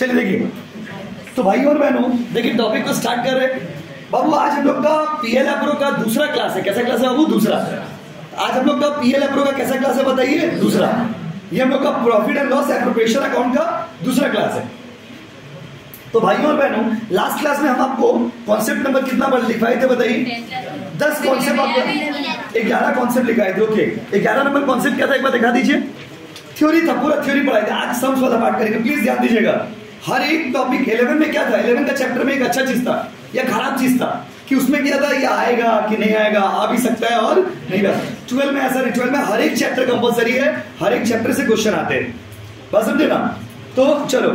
चलिए देखिए, तो भाई और बहनों देखिए टॉपिक को स्टार्ट कर रहे हैं। बाबू आज हम लोग का पीएल एप्रो का दूसरा क्लास है। कैसा क्लास है बाबू? दूसरा। आज हम लोग का पीएल एप्रो का कैसा क्लास है बताइए? दूसरा। ये हम लोग का profit and loss appropriation account का दूसरा क्लास है। तो भाइयों और बहनों लास्ट क्लास में हम आपको कॉन्सेप्ट नंबर कितना पर लिखवाए थे बताइए? 10 कॉन्सेप्ट आपको 11 कॉन्सेप्ट लिखाए थे। ओके, 11 नंबर कॉन्सेप्ट क्या था एक बार दिखा दीजिए। थ्योरी था, पूरा थ्योरी पढ़ाई थी। आज सम्स वाला पार्ट करेंगे, प्लीज ध्यान दीजिएगा। हर एक टॉपिक 11 में क्या था, 11 का चैप्टर में एक अच्छा चीज था या खराब चीज था कि उसमें क्या था, ये आएगा कि नहीं आएगा, आ भी सकता है और नहीं आ सकता। 12 में ऐसा नहीं, 12 में हर एक चैप्टर कंपलसरी है, हर एक चैप्टर से क्वेश्चन आते हैं, बस समझे ना। तो चलो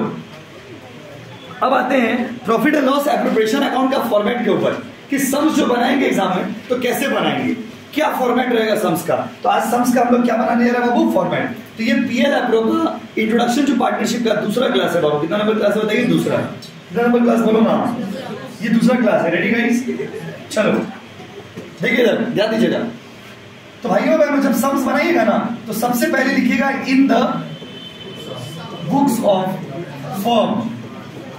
अब आते हैं profit and loss appropriation account का फॉर्मेट के ऊपर कि सम्स जो बनाएंगे एग्जाम में तो कैसे बनाएंगे, क्या फॉर्मेट रहेगा सम्स का। तो आज सम्स का हम लोग क्या बनाने जा रहे हैं बाबू? फॉर्मेट। तो ये पीएल एप्रो का इंट्रोडक्शन टू पार्टनरशिप का दूसरा क्लास है बाबू। कितना नंबर क्लास है बताइए? दूसरा। कितना नंबर क्लास बोलो ना? ये दूसरा क्लास है। Ready guys? चलो देखिए इधर ध्यान दीजिएगा। तो भाइयों बहनों जब सम्स बनाइएगा ना तो सबसे पहले लिखिएगा इन the books of firm.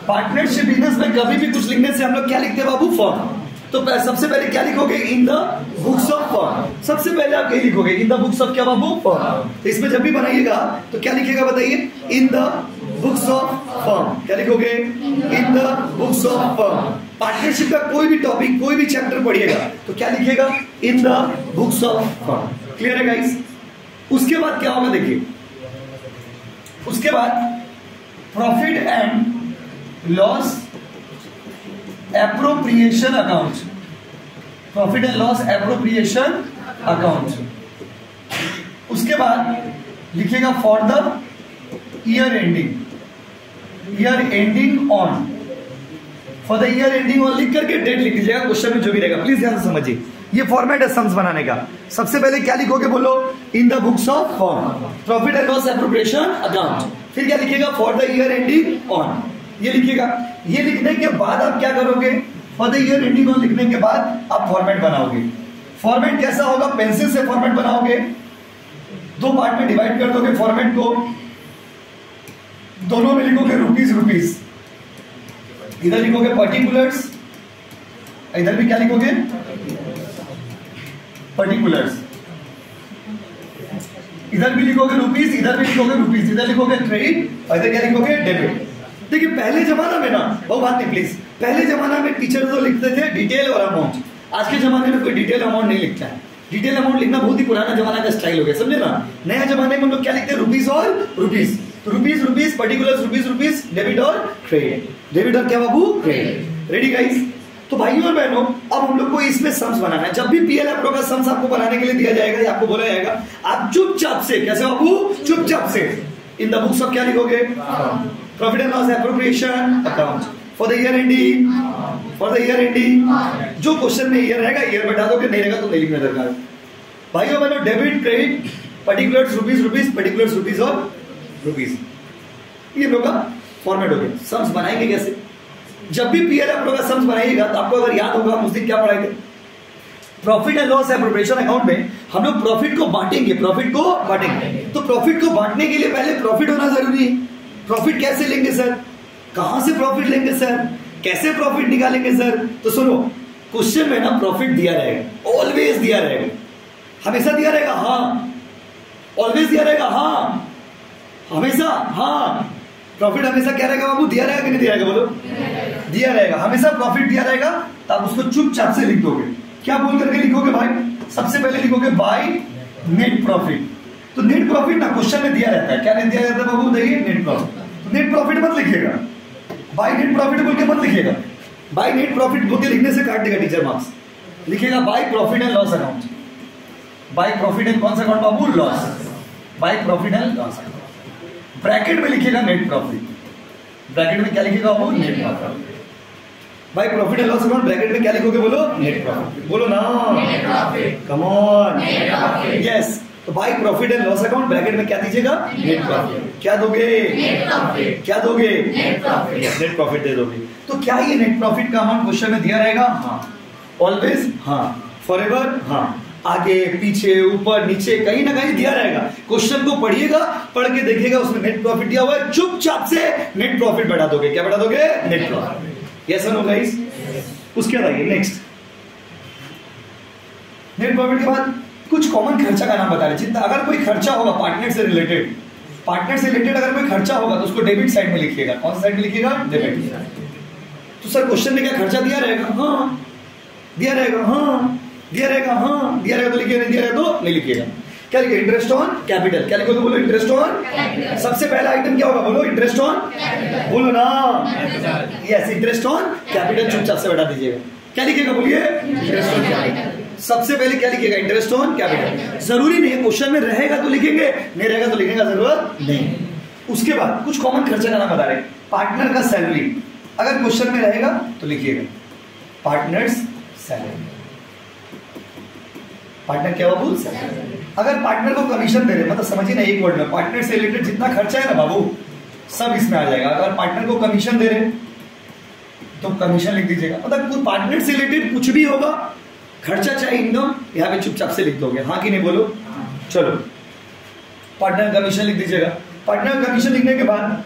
Partnership business में कभी भी कुछ लिखने से हम लोग क्या लिखते हैं बाबू? फर्म। तो सबसे पहले क्या लिखोगे? इन द बुक्स ऑफ फर्म। सबसे पहले आप यही लिखोगे इन द बुक्स ऑफ क्या बाबू? फर्म। तो इसमें जब भी बनाइएगा तो क्या लिखिएगा बताइए? इन द बुक्स ऑफ फर्म। क्या लिखोगे? इन the books of firm. Partnership का कोई भी टॉपिक, कोई भी चैप्टर पढ़िएगा तो क्या लिखिएगा? इन the books of firm. Clear है गाइस? उसके बाद क्या होगा देखिए, उसके बाद profit and loss appropriation account. Profit and loss appropriation account. उसके बाद लिखिएगा for the year ending, year ending on. For the year ending on लिख करके डेट लिख दीजिएगा, क्वेश्चन में जो भी रहेगा। प्लीज ध्यान से समझिए, ये फॉर्मेट है सम्स बनाने का। सबसे पहले क्या लिखोगे बोलो? इन the books of firm, profit and loss appropriation account. फिर क्या लिखिएगा? For the year ending on, ये लिखिएगा। ये लिखने के बाद आप क्या करोगे? For the year ending on लिखने के बाद आप फॉर्मेट बनाओगे। फॉर्मेट कैसा होगा? पेंसिल से फॉर्मेट बनाओगे, दो पार्ट में डिवाइड कर दोगे फॉर्मेट को। दोनों में लिखोगे रुपीस रुपीस, इधर लिखोगे पर्टिकुलर्स, इधर भी क्या लिखोगे? पर्टिकुलर्स। इधर भी लिखोगे रुपीस, इधर भी लिखोगे रुपीस, इधर लिखोगे क्रेडिट और इधर क्या लिखोगे? डेबिट। देखिए पहले जमाना में ना, वो बात नहीं प्लीज, पहले जमाना में टीचर तो लिखते थे डिटेल और अमाउंट। आज के जमाने में कोई डिटेल अमाउंट नहीं लिखता है। डिटेल अमाउंट लिखना बहुत ही पुराना जमाना का स्टाइल हो गया, समझे ना। नया जमाने में हम लोग क्या लिखते हैं? रुपीस और रुपीस। तो rupees rupees, particulars rupees rupees, debit और क्रेडिट। डेबिट और क्या बाबू? क्रेडिट। Ready guys? तो भाइयों और बहनों अब हम लोग को इसमें सम्स बनाना है। जब भी पीएल एप्रो का सम्स आपको बनाने के लिए दिया जाएगा या आपको बोला जाएगा, आप चुपचाप से, कैसे बाबू? चुपचाप से इन द बुक्स ऑफ क्या लिखोगे? Profit and loss appropriation account for the year ending, for the year ending. जो क्वेश्चन में ईयर रहेगा ईयर बैठा दोगे, नहीं रहेगा तो नहीं लिखना दरकार। भाइयों बहनों debit credit, particulars rupees rupees, particulars rupees और रुपीस, ये लोग का फॉर्मेट हो गया। सम्स बनाएंगे कैसे? जब भी पीएल एप्रो का सम्स बनाइएगा तो आपको अगर याद होगा उस दिन क्या पढ़ाए थे? Profit and loss appropriation account में हम लोग प्रॉफिट को बांटेंगे, प्रॉफिट को बांटेंगे। तो प्रॉफिट को बांटने के लिए पहले प्रॉफिट होना जरूरी है। प्रॉफिट कैसे लेंगे सर? कहां से प्रॉफिट लेंगे सर? कैसे प्रॉफिट निकालेंगे सर? तो सुनो, क्वेश्चन में ना प्रॉफिट दिया रहेगा, ऑलवेज दिया रहेगा, हमेशा दिया रहेगा। हाँ, ऑलवेज दिया रहेगा। हाँ, हमेशा। हाँ, प्रॉफिट हमेशा क्या रहेगा बाबू? दिया रहेगा कि नहीं दिया रहेगा? बोलो, दिया रहेगा। हमेशा प्रॉफिट दिया रहेगा। तो आप उसको चुपचाप से लिख दोगे। क्या बोल करके लिखोगे भाई? सबसे पहले लिखोगे बाय नेट प्रॉफिट। तो नेट प्रॉफिट ना क्वेश्चन में दिया रहता है। क्या नहीं दिया रहता है बाबू? देखिए नेट प्रॉफिट। नेट प्रॉफिट मत लिखिएगा, बाय नेट प्रॉफिट बोल के मत लिखिएगा। बाय नेट प्रॉफिट बोल के लिखने से काट देगा टीचर मार्क्स। लिखिएगा by profit and loss account. By profit and कौन सा अकाउंट बाबू? Loss. By profit and loss account. Bracket में लिखिएगा नेट प्रॉफिट। ब्रैकेट में क्या लिखिएगा बाबू? Net profit. भाई profit and loss account bracket में क्या लिखोगे? बोलो, नेट प्रॉफिट। बोलो ना, net profit. Come on, net profit. Yes. तो भाई profit and loss account bracket में क्या दीजिएगा? Net profit. क्या दोगे? Net profit. क्या दोगे? Net profit. नेट प्रॉफिट दे दोगे। तो क्या ये नेट प्रॉफिट का अमाउंट क्वेश्चन में दिया रहेगा? हाँ। ऑलवेज? हाँ। फॉरएवर? हाँ। आगे पीछे ऊपर नीचे कहीं ना कहीं दिया रहेगा। क्वेश्चन को पढ़िएगा, पढ़ के देखिएगा उसमें नेट प्रॉफिट दिया हुआ है, चुपचाप से नेट प्रॉफिट बढ़ा दोगे। क्या बढ़ा दोगे? Net profit. यस और नो गाइस? उसके बाद आइए नेक्स्ट, नेट प्रॉफिट के बाद कुछ कॉमन खर्चा का नाम बता रहे। जितना अगर कोई खर्चा होगा पार्टनर से रिलेटेड, अगर कोई खर्चा होगा तो उसको डेबिट साइड में लिखिएगा। कौन सा साइड में लिखिएगा? डेबिट। तो सर क्वेश्चन में क्या खर्चा दिया रहेगा? हाँ दिया रहेगा, हाँ दिया रहेगा, हाँ दिया रहेगा तो लिखिए, नहीं दिया रहेगा तो नहीं लिखिएगा। क्या लिखिए? Interest on capital. क्या लिखो तो बोलो? Interest on. सबसे पहला आइटम क्या होगा? बोलो इंटरेस्ट ऑन, बोलो ना। यस, इंटरेस्ट ऑन कैपिटल चुपचाप से बढ़ा दीजिएगा। क्या लिखिएगा? बोलिए इंटरेस्ट ऑन कैपिटल। सबसे पहले क्या लिखिएगा? Interest on capital. जरूरी नहीं है क्वेश्चन में रहेगा तो लिखेंगे, नहीं रहेगा तो लिखने का जरूरत नहीं। उसके बाद कुछ कॉमन खर्चा का नाम बता रहे। पार्टनर का सैलरी अगर क्वेश्चन में रहेगा तो लिखिएगा पार्टनर्स सैलरी। पार्टनर क्या बाबू? सैलरी। अगर पार्टनर को कमीशन दे रहे, मतलब समझिए ना एक वर्ड में, पार्टनर से रिलेटेड जितना खर्चा है ना बाबू सब इसमें आ जाएगा। अगर पार्टनर को कमीशन दे रहे तो कमीशन लिख दीजिएगा। मतलब पार्टनर से रिलेटेड कुछ भी होगा, खर्चा चाहे इनकम, यहाँ पे चुपचाप से लिख दोगे। हाँ कि नहीं बोलो? चलो पार्टनर कमीशन लिख दीजिएगा। पार्टनर कमीशन लिखने के बाद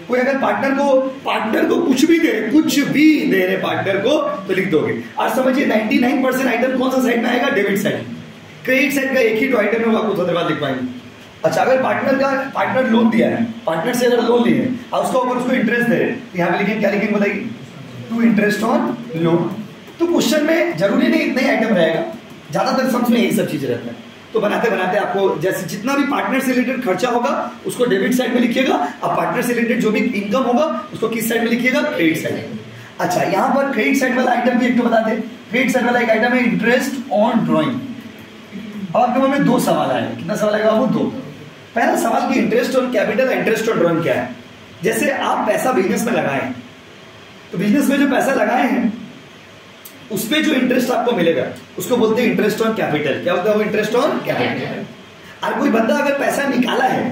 कोई अगर पार्टनर को कुछ भी दे रहे पार्टनर को तो लिख दोगे। आज समझिए 99% आइटम कौन सा साइड में आएगा? Debit side. क्रेडिट साइड का एक ही तो आइटम है, वो आपको थोड़ी देर बाद लिख पाएंगे। अच्छा, अगर पार्टनर लोन दिया है, पार्टनर से अगर लोन लिए और उसका ऊपर उसको इंटरेस्ट दे रहे, यहाँ पे लिखेंगे, क्या लिखेंगे बताइए? To interest on loan. तो क्वेश्चन में जरूरी नहीं इतना ही आइटम रहेगा, ज्यादातर सम्स में यही सब चीज रहता है। तो बनाते बनाते आपको जैसे जितना भी पार्टनर से रिलेटेड खर्चा होगा उसको डेबिट साइड में लिखिएगा, अब पार्टनर से रिलेटेड जो भी इनकम होगा उसको किस साइड में लिखिएगा? Credit side. अच्छा, यहाँ पर क्रेडिट साइड वाला आइटम भी एक तो बता दें। क्रेडिट साइड वाला एक आइटम है इंटरेस्ट ऑन ड्रॉइंग। अब आपके मन में दो सवाल आएगा। कितना सवाल आएगा बाबू? दो। पहला सवाल कि interest on capital, interest on drawing क्या है? जैसे आप पैसा बिजनेस में लगाए तो बिजनेस में जो पैसा लगाए हैं उस पे जो इंटरेस्ट आपको मिलेगा उसको बोलते हैं इंटरेस्ट ऑन कैपिटल। क्या होता है वो? Interest on capital. और कोई बंदा अगर पैसा निकाला है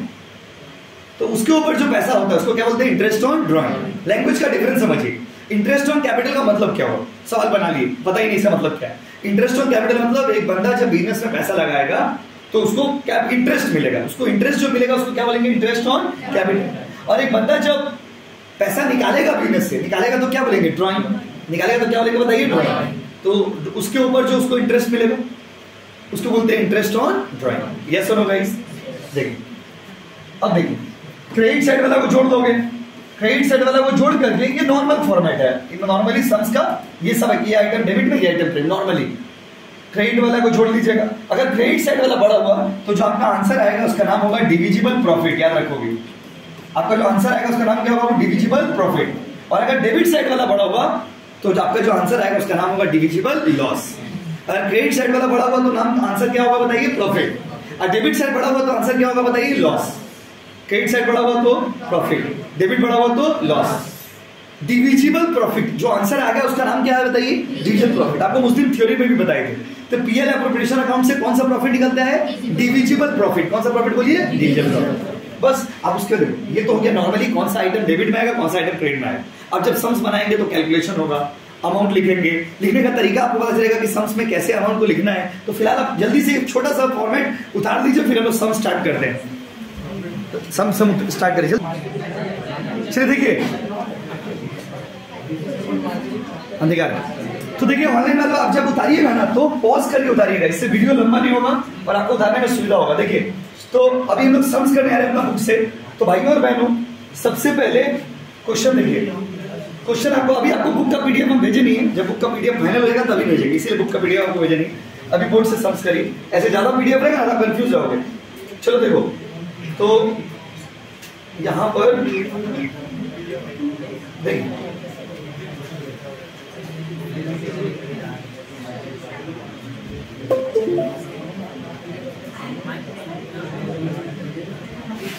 तो उसके ऊपर जो पैसा होता है उसको क्या बोलते हैं? Interest on drawing. लैंग्वेज का डिफरेंस समझिए। इंटरेस्ट ऑन कैपिटल का मतलब क्या हो? सवाल बना लिए, पता ही नहीं इसका मतलब क्या है। इंटरेस्ट ऑन कैपिटल मतलब एक बंदा जब बिजनेस में पैसा लगाएगा तो उसको क्या इंटरेस्ट मिलेगा, उसको इंटरेस्ट जो मिलेगा उसको क्या बोलेंगे? Interest on capital. और एक बंदा जब पैसा निकालेगा बिजनेस से, निकालेगा तो क्या बोलेंगे? ड्रॉइंग। निकालेगा तो क्या बोलेंगे बताइए? ड्रॉइंग। तो उसके ऊपर जो उसको इंटरेस्ट मिलेगा उसको बोलते हैं इंटरेस्ट ऑन ड्रॉइंग। यस और नो गाइस? देखिए, अब देखिए क्रेडिट साइड वाला को जोड़ दोगे। क्रेडिट साइड वाला को जोड़ करके ये नॉर्मल फॉर्मेट है, इनमें नॉर्मली सम्स का ये सब, ये आइटम डेबिट में, ये आइटम क्रेडिट। नॉर्मली क्रेडिट वाला को जोड़ लीजिएगा। अगर क्रेडिट साइड वाला बड़ा हुआ तो जो आपका आंसर आएगा उसका नाम होगा डिविजिबल प्रॉफिट। याद रखोगे, आपका जो आंसर आएगा उसका नाम क्या होगा? वो डिविजिबल प्रॉफिट। और अगर डेबिट साइड वाला बड़ा हुआ तो आपका जो आंसर आएगा उसका नाम होगा डिविजिबल लॉस। अगर क्रेडिट साइड वाला बड़ा हुआ तो नाम आंसर क्या होगा बताइए? प्रॉफिट। और डेबिट साइड बड़ा हुआ तो आंसर क्या होगा बताइए? लॉस। क्रेडिट साइड बड़ा हुआ तो प्रॉफिट, डेबिट बड़ा हुआ तो लॉस। डिविजिबल प्रॉफिट जो आंसर आ गया उसका नाम क्या है बताइए? Divisible profit. आपको मुस्लिम थ्योरी में भी बताए थे। तो पीएल एप्रोप्रिएशन अकाउंट से कौन सा प्रॉफिट निकलता है? Divisible profit. कौन सा प्रॉफिट बोलिए? Divisible profit. बस आप उसके देखो, ये तो हो गया नॉर्मली कौन सा आइटम डेबिट में आएगा, कौन सा आइटम क्रेडिट में आएगा। अब जब सम्स बनाएंगे तो कैलकुलेशन होगा, अमाउंट लिखेंगे, लिखने का तरीका आपको पता चलेगा कि सम्स में कैसे अमाउंट को लिखना है। तो फिलहाल आप जल्दी से एक छोटा सा फॉर्मेट उतार दीजिए, फिर हम लोग सम स्टार्ट करते हैं। सम स्टार्ट करिए। चलिए देखिए, अंधकार। तो देखिए ऑनलाइन वाला आप जब उतारिएगा ना तो पॉज करके उतारिएगा, इससे वीडियो लंबा नहीं होगा और आपको उतारने में सुविधा होगा। देखिए, तो अभी हम लोग सम्स करने आ रहे हैं अपना बुक से। तो भाइयों और बहनों, सबसे पहले क्वेश्चन देखिए। क्वेश्चन आपको बुक का पीडीएफ हम भेजे नहीं है, जब बुक का पीडीएफ फाइनल हो जाएगा तभी भेजेंगे, इसलिए बुक का पीडीएफ आपको भेजे नहीं। अभी बोर्ड से सम्स करिए, ऐसे ज्यादा पीडीएफ रहेगा ना कंफ्यूज जाओगे। चलो देखो, तो यहां पर देखिए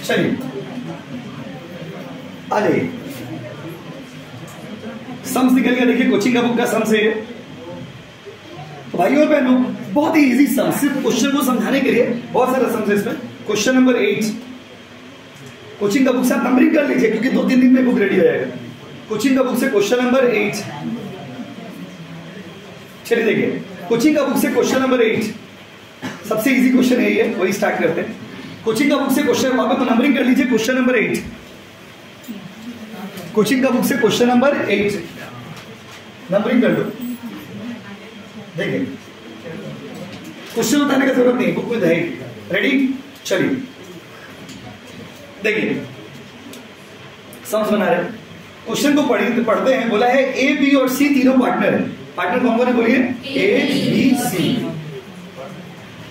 चलिए आ जाइए, सम्स निकल गया। देखिए कोचिंग का बुक का सम्स है। तो भाइयों और बहनों, बहुत ही इजी सम, सिर्फ क्वेश्चन को समझाने के लिए बहुत सारा सम्स है इसमें। क्वेश्चन नंबर 8 कोचिंग का बुक से आप नंबरिंग कर लीजिए क्योंकि 2-3 दिन में बुक रेडी हो जाएगा। कोचिंग का बुक से क्वेश्चन नंबर 8। चलिए देखिए, कोचिंग का बुक से क्वेश्चन नंबर 8, सबसे इजी क्वेश्चन है ये, वही स्टार्ट करते हैं। कोचिंग का बुक से क्वेश्चन, वहां पे नंबरिंग कर लीजिए, क्वेश्चन नंबर 8। कोचिंग का बुक से क्वेश्चन नंबर 8 नंबरिंग कर लो। देखिए क्वेश्चन बताने की जरूरत नहीं, बुक में है। रेडी, चलिए देखिए सम्स बना रहे हैं। क्वेश्चन को पढ़ते हैं। बोला है ए बी और सी तीनों पार्टनर है। पार्टनर कौन कौन है बोलिए? A B C.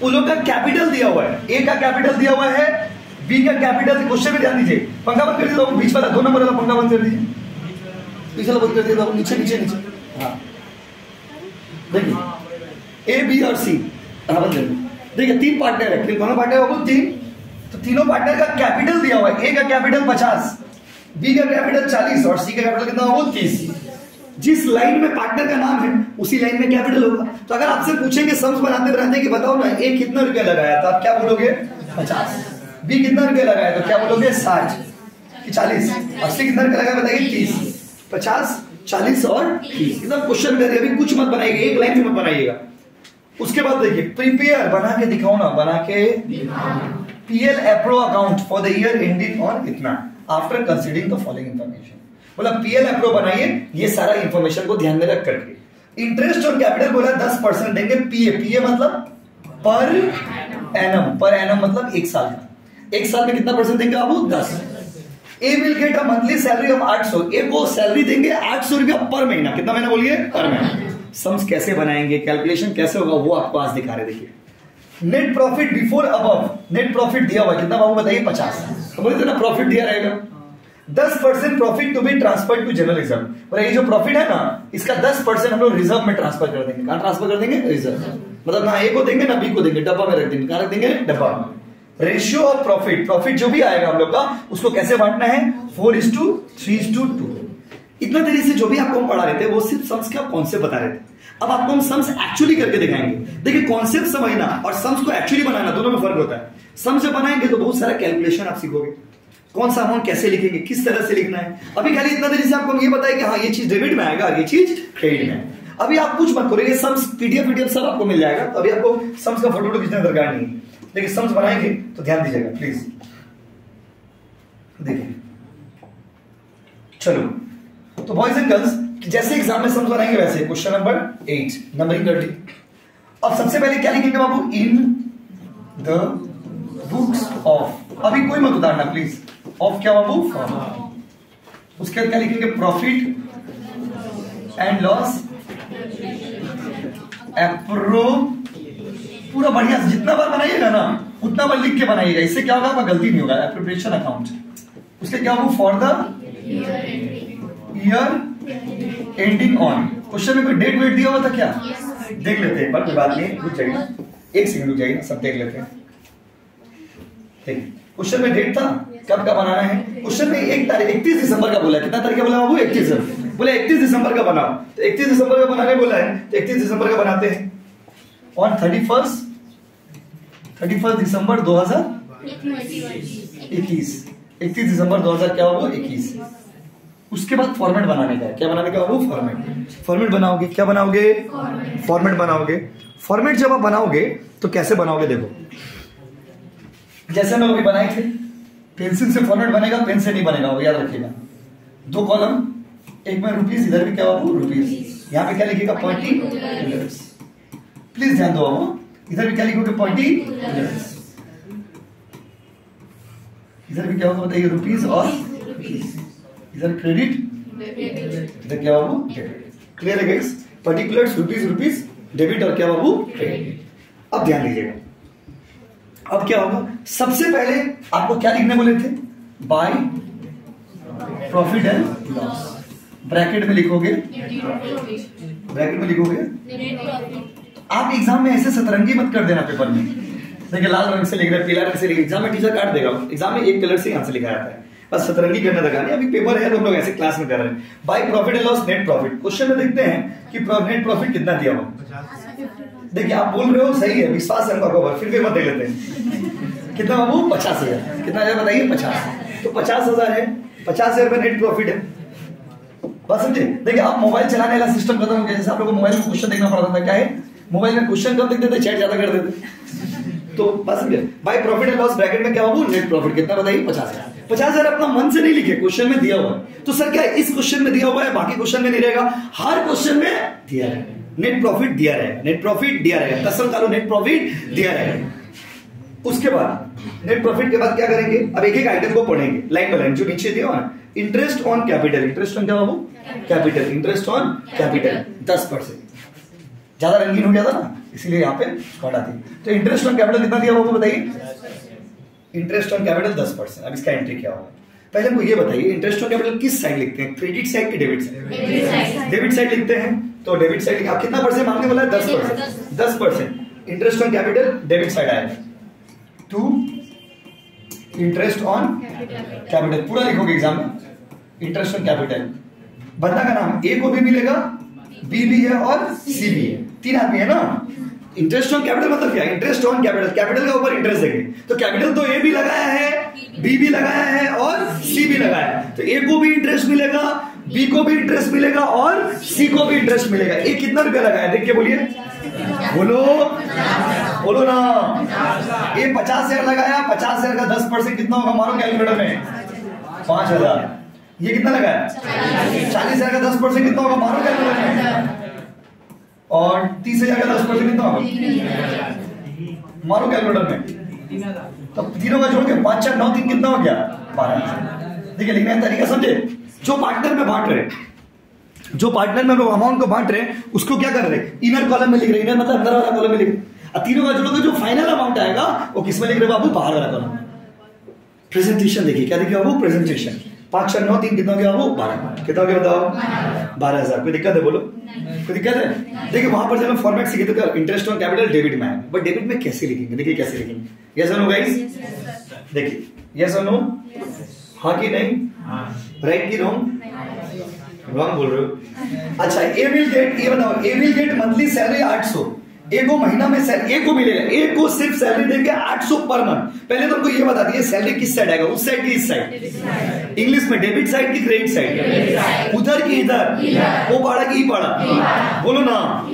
उन लोग का कैपिटल दिया हुआ है। ए का कैपिटल दिया हुआ है, बी का कैपिटल। क्वेश्चन में ध्यान दीजिए, पंखा बंद कर दीजिए, बीच वाला 2 नंबर वाला पंखा बंद कर दीजिए, बीच वाला बंद कर दीजिए, नीचे नीचे नीचे। हाँ देखिए ए बी और सी बंद कर देखिए, 3 पार्टनर है। कौन पार्टनर है? 3। तो तीनों पार्टनर का कैपिटल दिया हुआ है। ए का कैपिटल 50, बी का कैपिटल 40 और सी का कैपिटल कितना होगा? 30। जिस लाइन में पार्टनर का नाम है उसी लाइन में कैपिटल होगा। तो अगर आपसे पूछेंगे सम्स बनाते बनाते कि बताओ ना ए कितना रुपया लगाया, तो आप क्या बोलोगे? 50। बी कितना रुपया लगाया, तो क्या बोलोगे? 60 कि 40। और सी कितना रुपया लगाया बताइए? 30। 50, 40 और 30। एकदम क्वेश्चन कर अभी कुछ मत बनाइएगा, एक लाइन भी मत बनाइएगा। उसके बाद देखिए प्रिपेयर, बना के दिखाओ ना, बना के PL appro account for the year ending on इतना after considering the following information. बोला PL एप्रो बनाइए, ये सारा इंफॉर्मेशन को ध्यान में रख करके। इंटरेस्ट ऑन कैपिटल बोला 10% देंगे। PA मतलब पर एनम, पर एनम मतलब 1 साल का। 1 साल में कितना परसेंट देंगे आप? 10। A will get a monthly salary of 800। A को सैलरी देंगे 800 रुपया पर महीना। कितना महीना बोलिए? पर महीना। सम्स कैसे बनाएंगे, कैलकुलेशन कैसे होगा, वो आपको आज दिखा रहे। देखिए net profit before above, net profit दिया हुआ कितना बाबू बताइए? 50। तो बोले ना प्रॉफिट दिया रहेगा। 10% profit to be transfer to general reserve. बोले ये जो प्रॉफिट है ना, इसका 10% हम लोग रिजर्व में ट्रांसफर कर देंगे। कहां ट्रांसफर कर देंगे? रिजर्व। मतलब ना ए को देंगे ना बी को देंगे, डब्बा में रख देंगे। कहां रख देंगे? डब्बा में। रेशियो ऑफ प्रॉफिट, प्रॉफिट जो भी आएगा हम लोग का, उसको कैसे बांटना है? 4:3:2। इतना देरी से जो भी आपको हम पढ़ा रहे थे वो सिर्फ सम्स का कॉन्सेप्ट बता रहे थे। अब आपको हम सम्स एक्चुअली करके दिखाएंगे। देखिए कॉन्सेप्ट समझना और सम्स को एक्चुअली बनाना दोनों में फर्क होता है। सम्स जब बनाएंगे तो बहुत सारा कैलकुलेशन आप सीखोगे, कौन सा अमाउंट कैसे लिखेंगे, किस तरह से लिखना है। अभी खाली इतना देरी से आपको हम ये बताया कि हाँ ये चीज डेबिट में आएगा और ये चीज क्रेडिट में। अभी आप कुछ मत करोगे, सम्स पीडीएफ सब आपको मिल जाएगा। तो अभी आपको सम्स का फोटो खींचने दरकार नहीं है, लेकिन सम्स बनाएंगे तो ध्यान दीजिएगा प्लीज। देखिए चलो, तो बॉयज एंड गर्ल्स जैसे एग्जाम में सम्स बनाएंगे वैसे क्वेश्चन नंबर 8 नंबरिंग कर ली। अब सबसे पहले क्या लिखेंगे बाबू? In the books of. अभी कोई मत उतारना प्लीज। ऑफ क्या बाबू? उसके बाद क्या लिखेंगे? Profit and loss appro. पूरा बढ़िया जितना बार बनाइएगा ना उतना बार लिख के बनाइएगा, इससे क्या होगा? आपका गलती नहीं होगा। एप्रोप्रिएशन अकाउंट, उसके क्या होगा? For the year ending on. Question में कोई डेट वेट दिया हुआ था क्या? देख लेते हैं, कोई बात नहीं, रुक जाइए 1 सेकंड, रुक जाइए, सब देख लेते हैं। क्वेश्चन में डेट था, कब का बनाना है। क्वेश्चन में 31 दिसंबर का बोला है। कितना तारीख का बोला बाबू? 31। बोले 31 दिसंबर का बनाओ, तो 31 दिसंबर का बनाने बोला है तो 31 दिसंबर का बनाते हैं। ऑन 31 दिसंबर 2021। 31 दिसंबर 2000 क्या होगा? 21। उसके बाद फॉर्मेट बनाने का है। क्या बनाने का बाबू? फॉर्मेट। फॉर्मेट बनाओगे, क्या बनाओगे? फॉर्मेट बनाओगे। फॉर्मेट जब आप बनाओगे तो कैसे बनाओगे? देखो जैसे हम अभी बनाए थे, पेंसिल से फॉर्मेट बनेगा, पेन से नहीं बनेगा, वो याद रखिएगा। 2 कॉलम, एक में रुपीज, इधर भी क्या बाबू? रुपीज। यहाँ पे क्या लिखिएगा? पर्टिकुलर्स। प्लीज ध्यान दो बाबू, इधर भी क्या लिखोगे? पर्टिकुलर्स। इधर भी क्या होगा बताइए? रुपीज और इधर क्रेडिट, इधर क्या बाबू? डेबिट। क्लियर है गाइस? पर्टिकुलर्स, रुपीज, डेबिट और क्या बाबू? क्रेडिट। अब ध्यान दीजिएगा, अब क्या होगा? सबसे पहले आपको क्या लिखने बोले थे? Bye profit and loss. Bracket में लिखोगे, ब्रैकेट में लिखोगे। आप एग्जाम में ऐसे सतरंगी मत कर देना पेपर में। देखिए लाल रंग से लिख रहे, पीला रंग से लिख रहे, एग्जाम में टीचर काट देगा। एग्जाम में एक कलर से यहां से लिखा जाता है, बस सतरंगी करने लगा नहीं। अभी पेपर है तो हम लोग ऐसे क्लास में कर रहे हैं। Bye profit and loss, net profit. Question में देखते हैं कि नेट प्रॉफिट कितना दिया हुआ। देखिए आप बोल रहे हो सही है, विश्वास है हमका, फिर भी मत देख लेते हैं। कितना बाबू? 50,000। कितना है बताइए? 50। तो 50,000 है, 50,000 रुपए नेट प्रॉफिट है। बस समझे? देखिए आप मोबाइल चलाने वाला सिस्टम खत्म हो गया। जैसे आप लोगों को मोबाइल में क्वेश्चन देखना पड़ता था, क्या है? मोबाइल में क्वेश्चन कम लिखते थे, चैट ज्यादा कर देते। तो बस bye profit and loss bracket में क्या होगा, नेट प्रॉफिट कितना बताइए, 50,000। 50,000 अपना मन से नहीं लिखे, क्वेश्चन में दिया हुआ है। तो सर क्या इस क्वेश्चन में दिया हुआ है, बाकी क्वेश्चन में नहीं रहेगा? हर क्वेश्चन में दिया है, नेट प्रॉफिट दिया रहेगा, नेट प्रॉफिट दिया रहेगा, कसम कालो नेट प्रॉफिट दिया रहेगा। उसके बाद नेट प्रॉफिट के बाद क्या करेंगे, अब एक एक आइटम को पढ़ेंगे लाइन बाय लाइन, जो नीचे दिया हुआ ना, interest on capital, interest on क्या बाबू, कैपिटल, इंटरेस्ट ऑन कैपिटल 10%। ज्यादा रंगीन हो गया था ना, इसीलिए यहाँ पे स्कॉट आती है। तो इंटरेस्ट ऑन कैपिटल कितना दिया बाबू बताइए, इंटरेस्ट ऑन कैपिटल 10%। अब इसका एंट्री क्या होगा, पहले हमको ये बताइए इंटरेस्ट ऑन कैपिटल किस साइड लिखते हैं, क्रेडिट साइड की डेबिट साइड? डेबिट साइड लिखते हैं। तो डेबिट साइड आप कितना परसेंट मांगने वाला है, 10%। 10% interest on capital debit side आएगा, टू इंटरेस्ट ऑन कैपिटल पूरा लिखोगे एग्जाम में, इंटरेस्ट ऑन कैपिटल। बंदा का नाम ए को भी मिलेगा, बी भी है और सी भी है, 3 आदमी है ना। इंटरेस्ट ऑन कैपिटल मतलब क्या है, इंटरेस्ट ऑन कैपिटल, कैपिटल के ऊपर इंटरेस्ट देंगे। तो कैपिटल तो ए भी लगाया है, बी भी लगाया है और सी भी लगाया है। तो ए को भी इंटरेस्ट मिलेगा, बी को भी इंटरेस्ट मिलेगा और सी को भी इंटरेस्ट मिलेगा। ए कितना रुपया लगाया देख के बोलिए, बोलो बोलो ना। ए 50,000 लगाया, 50,000 का 10% कितना होगा, मारो कैलकुलेटर में, 5,000। ये कितना लगाया, 40,000 का 10% कितना होगा, मारो कैलकुलेटर में। और 30,000 का 10% कितना होगा, मारो कैलकुलेटर में। तो तीनों का जोड़ के 5 4 9 3 कितना हो गया, 12। देखिए लिखने का तरीका समझे, जो पार्टनर में बांट रहे, जो पार्टनर में अमाउंट को बांट रहे हैं उसको क्या कर रहे हैं, इनर कॉलम में लिख रहे हैं, इनर मतलब अंदर वाला कॉलम में लिख रहे हैं। अब तीनों का जोड़ोगे जो फाइनल अमाउंट आएगा वो किस में लिख रहे बाबू, बाहर वाला कॉलम। प्रेजेंटेशन देखिए क्या देखिए बाबू, प्रेजेंटेशन 5 4 9 3 कितना हो गया बाबू, 12। कितना हो गया बताओ, 12,000। कोई दिक्कत है बोलो, कोई दिक्कत है? देखिए वहां पर जब हम फॉर्मेट सीखे तो क्या इंटरेस्ट ऑन कैपिटल डेबिट में आएगा, बट डेबिट में कैसे लिखेंगे, देखिए कैसे लिखेंगे। यस और नो गाइस, देखिए यस और नो, हाँ कि नहीं, राइट की रॉन्ग, रॉन्ग बोल रहे हो। अच्छा ए विल गेट, ये बताओ, ए will gate monthly salary 800। A को महीना में सैलरी, ए को मिलेगा, ए को सिर्फ सैलरी देंगे 800 पर मंथ। पहले तो हमको ये बता दिए सैलरी किस साइड आएगा, उस साइड की इस साइड, इंग्लिश में डेबिट साइड की क्रेडिट साइड, उधर की इधर, वो पाड़ा की पाड़ा, बोलो ना।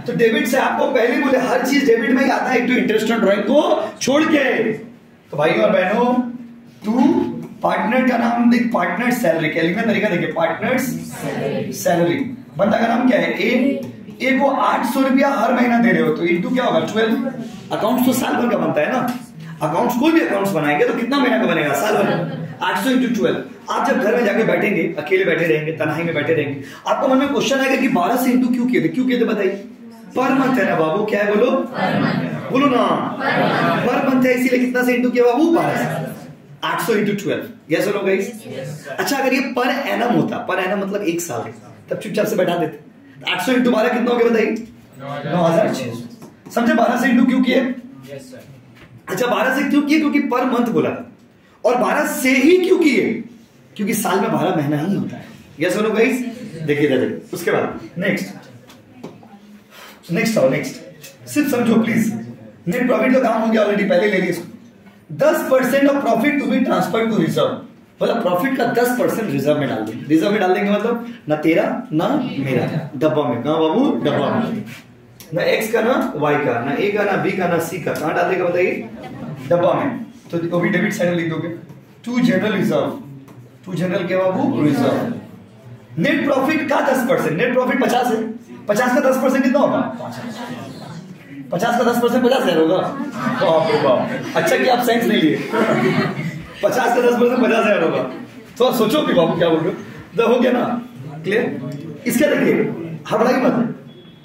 तो डेबिट से आपको पहले बोले हर चीज डेबिट में ही आता है, एक तो इंटरेस्ट ऑन ड्राइंग को छोड़ के। तो भाई और बहनों, तू पार्टनर का नाम देख, पार्टनर सैलरी, क्या लिखना तरीका देखिए, पार्टनर्स सैलरी। बंदा का नाम क्या है, ए को 800 रुपया हर महीना दे रहे हो, तो इंटू क्या होगा 12। अकाउंट्स तो साल भर का बनता है ना, अकाउंट्स कोई भी अकाउंट्स बनाएंगे तो कितना महीना का बनेगा, साल भर। 800 इंटू 12। आप जब घर में जाके बैठेंगे, अकेले बैठे रहेंगे, तन्हाई में बैठे रहेंगे, आपको मन में क्वेश्चन आएगा कि 12 से इंटू क्यों किए थे, क्यों किए थे बताइए, पर मंथ है ना बाबू, क्या है बोलो, बोलो ना, पर मंथ है, इसीलिए कितना से इंटू किया बाबू, 12। 800 इंटू 12। यस और नो गाइस? अच्छा अगर ये पर एनम होता, पर एनम मतलब 1 साल है, तब चुपचाप से बैठा देते। 800 इंटू 12 कितना हो गया बताइए, 9,600। समझे 12 से इंटू क्यों किए? अच्छा 12 से क्यों किए, क्योंकि पर मंथ बोला था। और 12 से ही क्यों किए, क्योंकि साल में 12 महीना ही होता है। यस और नो गाइस? देखिए देखिए उसके बाद नेक्स्ट आओ, नेक्स्ट सिर्फ समझो प्लीज। नेट प्रॉफिट का काम हो गया ऑलरेडी, पहले ले लिया इसको। 10% of profit to be transfer to reserve, मतलब प्रॉफिट का 10% रिजर्व में डाल देंगे। रिजर्व में डाल देंगे मतलब ना तेरा ना मेरा, डब्बा में। कहाँ बाबू, डब्बा में। ना एक्स का ना वाई का, ना ए का ना बी का ना सी का, कहाँ डाल देगा बताइए, डब्बा में। तो वो भी डेबिट साइड लिख दोगे। To general reserve, to general क्या बाबू, रिजर्व। नेट प्रॉफिट का 10%, नेट प्रॉफिट 50 है, 50 का 10% कितना होगा, 50 का 10% 50,000 होगा। बाप रे बाप, अच्छा कि आप साइंस नहीं लिए। 50 का 10% 50,000 होगा। तो आप सोचो कि बाबू क्या बोल रहे हो, हो गया ना क्लियर। इसका देखिए हड़बड़ाई मत,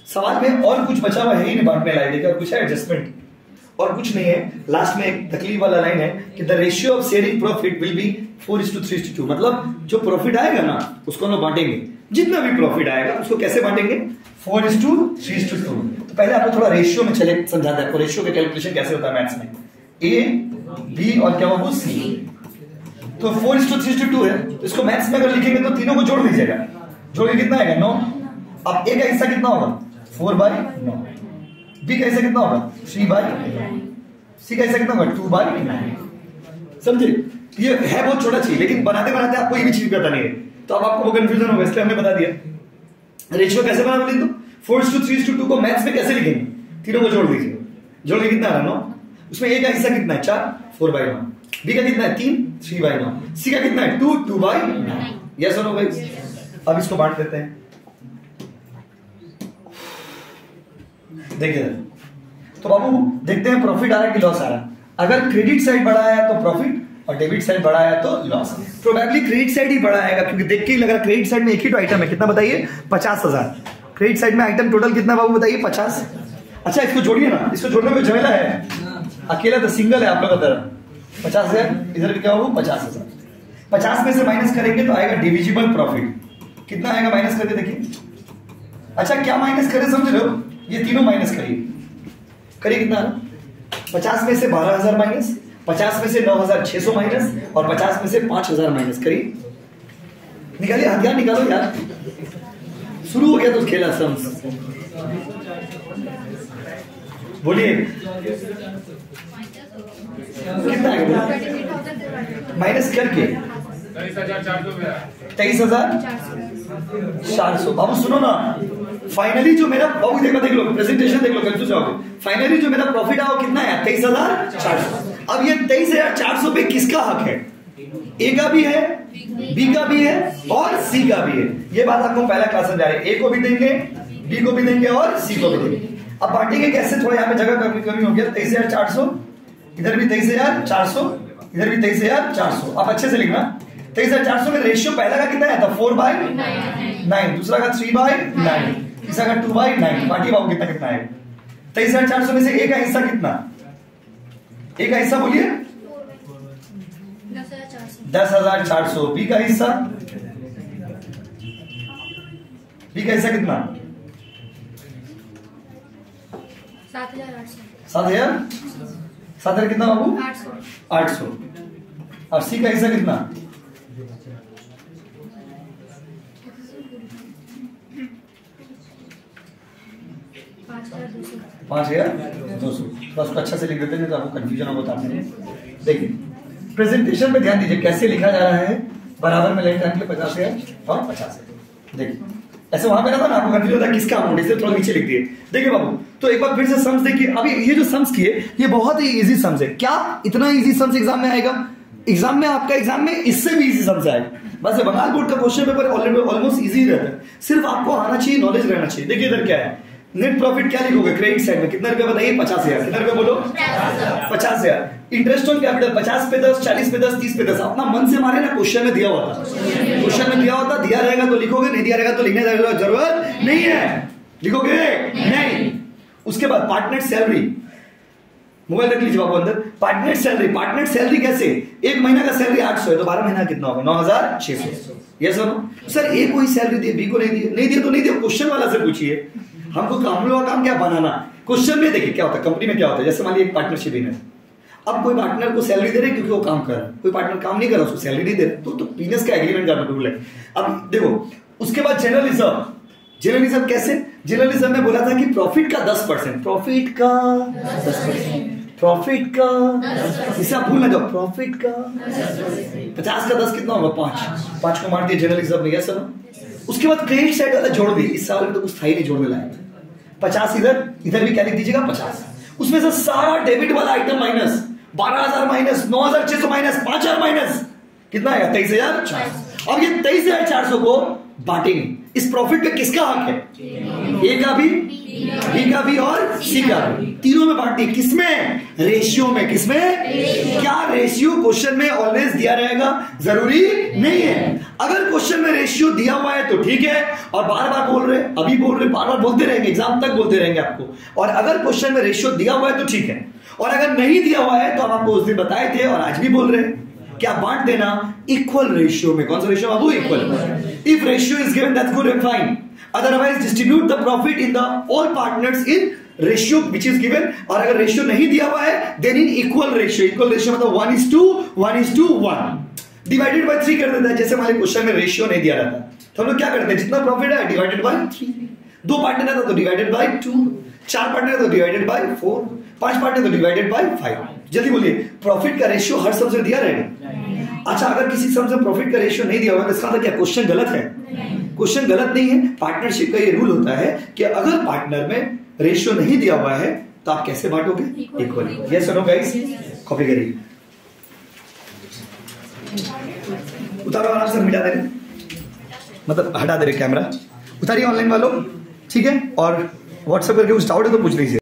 सवाल में और कुछ बचा हुआ है ही नहीं बांटने लायक, देखिए और कुछ है एडजस्टमेंट और कुछ नहीं है। लास्ट में एक तकलीफ वाला लाइन है कि the ratio of sharing profit will be 4:3:2, मतलब जो प्रॉफिट आएगा ना उसको हम बांटेंगे, जितना भी प्रॉफिट आएगा उसको कैसे बांटेंगे, 4:3:2। तो पहले आपको थोड़ा रेशियो में चले समझाते हैं आपको रेशियो का कैलकुलेशन कैसे होता है मैथ्स में। ए बी और क्या बाबू सी, तो 4:3:2 है, तो इसको मैथ्स में अगर लिखेंगे तो तीनों को जोड़ दीजिएगा, जोड़ के कितना आएगा 9। अब ए का हिस्सा कितना होगा 4/9, बी का हिस्सा कितना होगा 3/9, सी का हिस्सा कितना होगा 2/9। समझे, ये है बहुत छोटा चीज, लेकिन बनाते बनाते आपको ये भी चीज पता नहीं है, तो अब आपको वो कंफ्यूजन होगा, इसलिए हमने बता दिया। रेशियो कैसे बना बोले तो 4:3:2 को मैथ्स में कैसे लिखेंगे? तीनों को जोड़ दीजिए, जोड़ के कितना आ रहा है 9। उसमें ए का हिस्सा कितना है 4, 4/9। बी का कितना है 3, 3/9। सी का कितना है 2, 2/9। यस और नो गाइस? अब इसको बांट देते हैं। देखिए तो बाबू देखते हैं प्रॉफिट आ रहा है कि लॉस आ रहा है। अगर क्रेडिट साइड बढ़ा है तो प्रॉफिट और डेबिट साइड बढ़ा है तो लॉस। प्रोबेबली क्रेडिट साइड ही बढ़ा आएगा क्योंकि देख के ही लग रहा है क्रेडिट साइड में एक ही तो आइटम है। कितना बताइए? 50,000। क्रेडिट साइड में आइटम टोटल कितना बाबू बताइए? 50। अच्छा इसको जोड़िए ना, इसको जोड़ने में झमेला है, अकेला तो सिंगल है आप लोग का तरह। 50,000 इधर भी क्या हो 50,000। 50 में से माइनस करेंगे तो आएगा डिविजिबल प्रॉफिट। कितना आएगा माइनस करके देखिए। अच्छा क्या माइनस करें समझ रहे हो? ये तीनों माइनस करिए, करिए कितना? 50 में से 12,000 माइनस, 50 में से 9,600 माइनस और 50 में से 5,000 माइनस। करिए, निकालिए, हथियार निकालो यार। शुरू हो गया तो खेला सम्स। बोलिए कितना है माइनस करके? 23,400। बाबू सुनो ना, फाइनली जो मेरा बाबू देख लो प्रेजेंटेशन देख लो, कंफ्यूज जाओगे। फाइनली जो मेरा प्रॉफिट आओ कितना है? 23,400। अब ये 23,400 पे किसका हक है? ए का भी है, बी का भी है और सी का भी है। ये बात आपको पहला क्लास में जा रही है। ए को भी देंगे, बी को भी देंगे और सी को भी देंगे। अब बांटेंगे कैसे? थोड़ा यहाँ पे जगह कमी हो गया। 23,400, इधर भी 23,400, इधर भी 23,400। अब अच्छे से लिखना। 23,400 में रेशियो पहला का कितना है था? 4/9, दूसरा का 3/9, तीसरा का 2/9। बाकी बाबू कितना कितना है? 23,400 में से ए का हिस्सा कितना? ए का हिस्सा बोलिए 10,400। बी का हिस्सा, बी का हिस्सा कितना? 7,000। 7,000 कितना बाबू? 800। और सी का हिस्सा कितना? 5,200। तो उसको अच्छा से लिख देते हैं तो आपको कंफ्यूजन होगा। देखिए प्रेजेंटेशन में ध्यान दीजिए कैसे लिखा जा रहा है। बराबर में लेफ्ट हैंड के 50,000 और 50,000। देखिए ऐसे वहां पे ना था ना, आपको कंफ्यूज होता है किसका अमाउंट, इसलिए थोड़ा नीचे लिख दिए। देखिए बाबू तो एक बार फिर से सम्स देखिए। अभी ये जो सम्स किए ये बहुत ही इजी सम्स है। क्या इतना इजी सम्स एग्जाम में आएगा? एग्जाम में आपका एग्जाम में इससे भी इजी सम्स आएगा। बस बंगाल बोर्ड का क्वेश्चन पेपर ऑलमोस्ट इजी रहता है, सिर्फ आपको आना चाहिए, नॉलेज रहना चाहिए। देखिए इधर क्या है, नेट प्रॉफिट क्या लिखोगे? क्रेडिट साइड में कितना रुपया बताइए? 50,000। कितना रुपया बोलो? 50,000। इंटरेस्ट ऑन कैपिटल 50 पे 10, 40 पे 10, 30 पे 10। अपना मन से मारे ना, क्वेश्चन में दिया हुआ था। क्वेश्चन में दिया होता, दिया रहेगा तो लिखोगे, नहीं दिया रहेगा तो लिखने की जरूरत नहीं है। लिखोगे नहीं। उसके बाद पार्टनर सैलरी, मोबाइल रख लीजिए बाबू अंदर। पार्टनर सैलरी, पार्टनर सैलरी कैसे? एक महीना का सैलरी 800 है तो 12 महीना कितना होगा? 9,600। यस सर ए को ही सैलरी दिए, बी को नहीं दिए। नहीं दिए तो नहीं दिए, क्वेश्चन वाला से पूछिए। हमको काम लो काम क्या बनाना। क्वेश्चन में देखिए क्या होता है, कंपनी में क्या होता है। जैसे मान लीजिए एक पार्टनरशिप है, अब कोई पार्टनर को सैलरी दे रहे क्योंकि वो काम कर रहा है, कोई पार्टनर काम नहीं कर रहा उसको सैलरी नहीं दे रहे, तो बिजनेस का एग्रीमेंट करना रूल है। अब देखो उसके बाद जनरल रिजर्व। जनरल रिजर्व कैसे? जनरल रिजर्व में बोला था कि प्रॉफिट का 10%, प्रॉफिट का 10%, प्रॉफिट का, इसे आप भूल ना जाओ, प्रॉफिट का 50 का 10 कितना होगा? 5 को मार दिए जनरल रिजर्व में। Yes sir. उसके बाद क्रेडिट साइड वाला जोड़ दी। इस साल में तो कुछ था ही नहीं जोड़ने लायक। 50 इधर, इधर भी क्या लिख दीजिएगा 50। उसमें से सारा डेबिट वाला item minus, 12,000 minus, 9,600 minus, 5,000 minus, कितना आएगा? 23,400। अब ये 23,400 को बांटेंगे। इस प्रॉफिट पे किसका हक है? ए का भी, बी का भी और सी का भी। तीनों में बांटिए। किसमें? रेशियो में। किसमें? क्या रेशियो क्वेश्चन में ऑलवेज दिया रहेगा? जरूरी नहीं है। अगर क्वेश्चन में रेशियो दिया हुआ है तो ठीक है, और बार बार बोल रहे, अभी बोल रहे, बार बार बोलते रहेंगे, एग्जाम तक बोलते रहेंगे आपको। और अगर क्वेश्चन में रेशियो दिया हुआ है तो ठीक है, और अगर नहीं दिया हुआ है तो हम आपको उस दिन बताए थे और आज भी बोल रहे हैं क्या बांट देना इक्वल रेशियो में। कौन सा रेशियो बाबू? Equal. If ratio is given that's good and fine, otherwise distribute the profit in the all partners in ratio which is given. और अगर रेशियो नहीं दिया हुआ है then in equal ratio. Equal ratio मतलब 1:1 डिवाइडेड बाय 3 कर देता है। जैसे हमारे क्वेश्चन में रेशियो नहीं दिया रहता तो हम लोग क्या करते हैं? जितना प्रॉफिट है डिवाइडेड बाय 3। 2 पार्टनर है तो डिवाइडेड बाय 2, 4 पार्टनर है तो डिवाइडेड बाय 4, 5 पार्टनर तो डिवाइडेड बाय 5। जल्दी बोलिए, प्रॉफिट का रेशियो हर सम से दिया रहेगा? अच्छा अगर किसी सम से प्रॉफिट का रेशियो नहीं दिया हुआ तो इसका मतलब क्या क्वेश्चन गलत है? क्वेश्चन गलत नहीं है। पार्टनरशिप का ये रूल होता है कि अगर पार्टनर में रेशियो नहीं दिया हुआ है तो आप कैसे बांटोगे? इक्वली। यस और नो गाइस? कॉपी करिए, उतारो आराम से, मिटा दे रहे, मतलब हटा दे रहे कैमरा, उतारिए ऑनलाइन वालों, ठीक है? और व्हाट्सएप करके कुछ डाउट है तो पूछ लीजिए।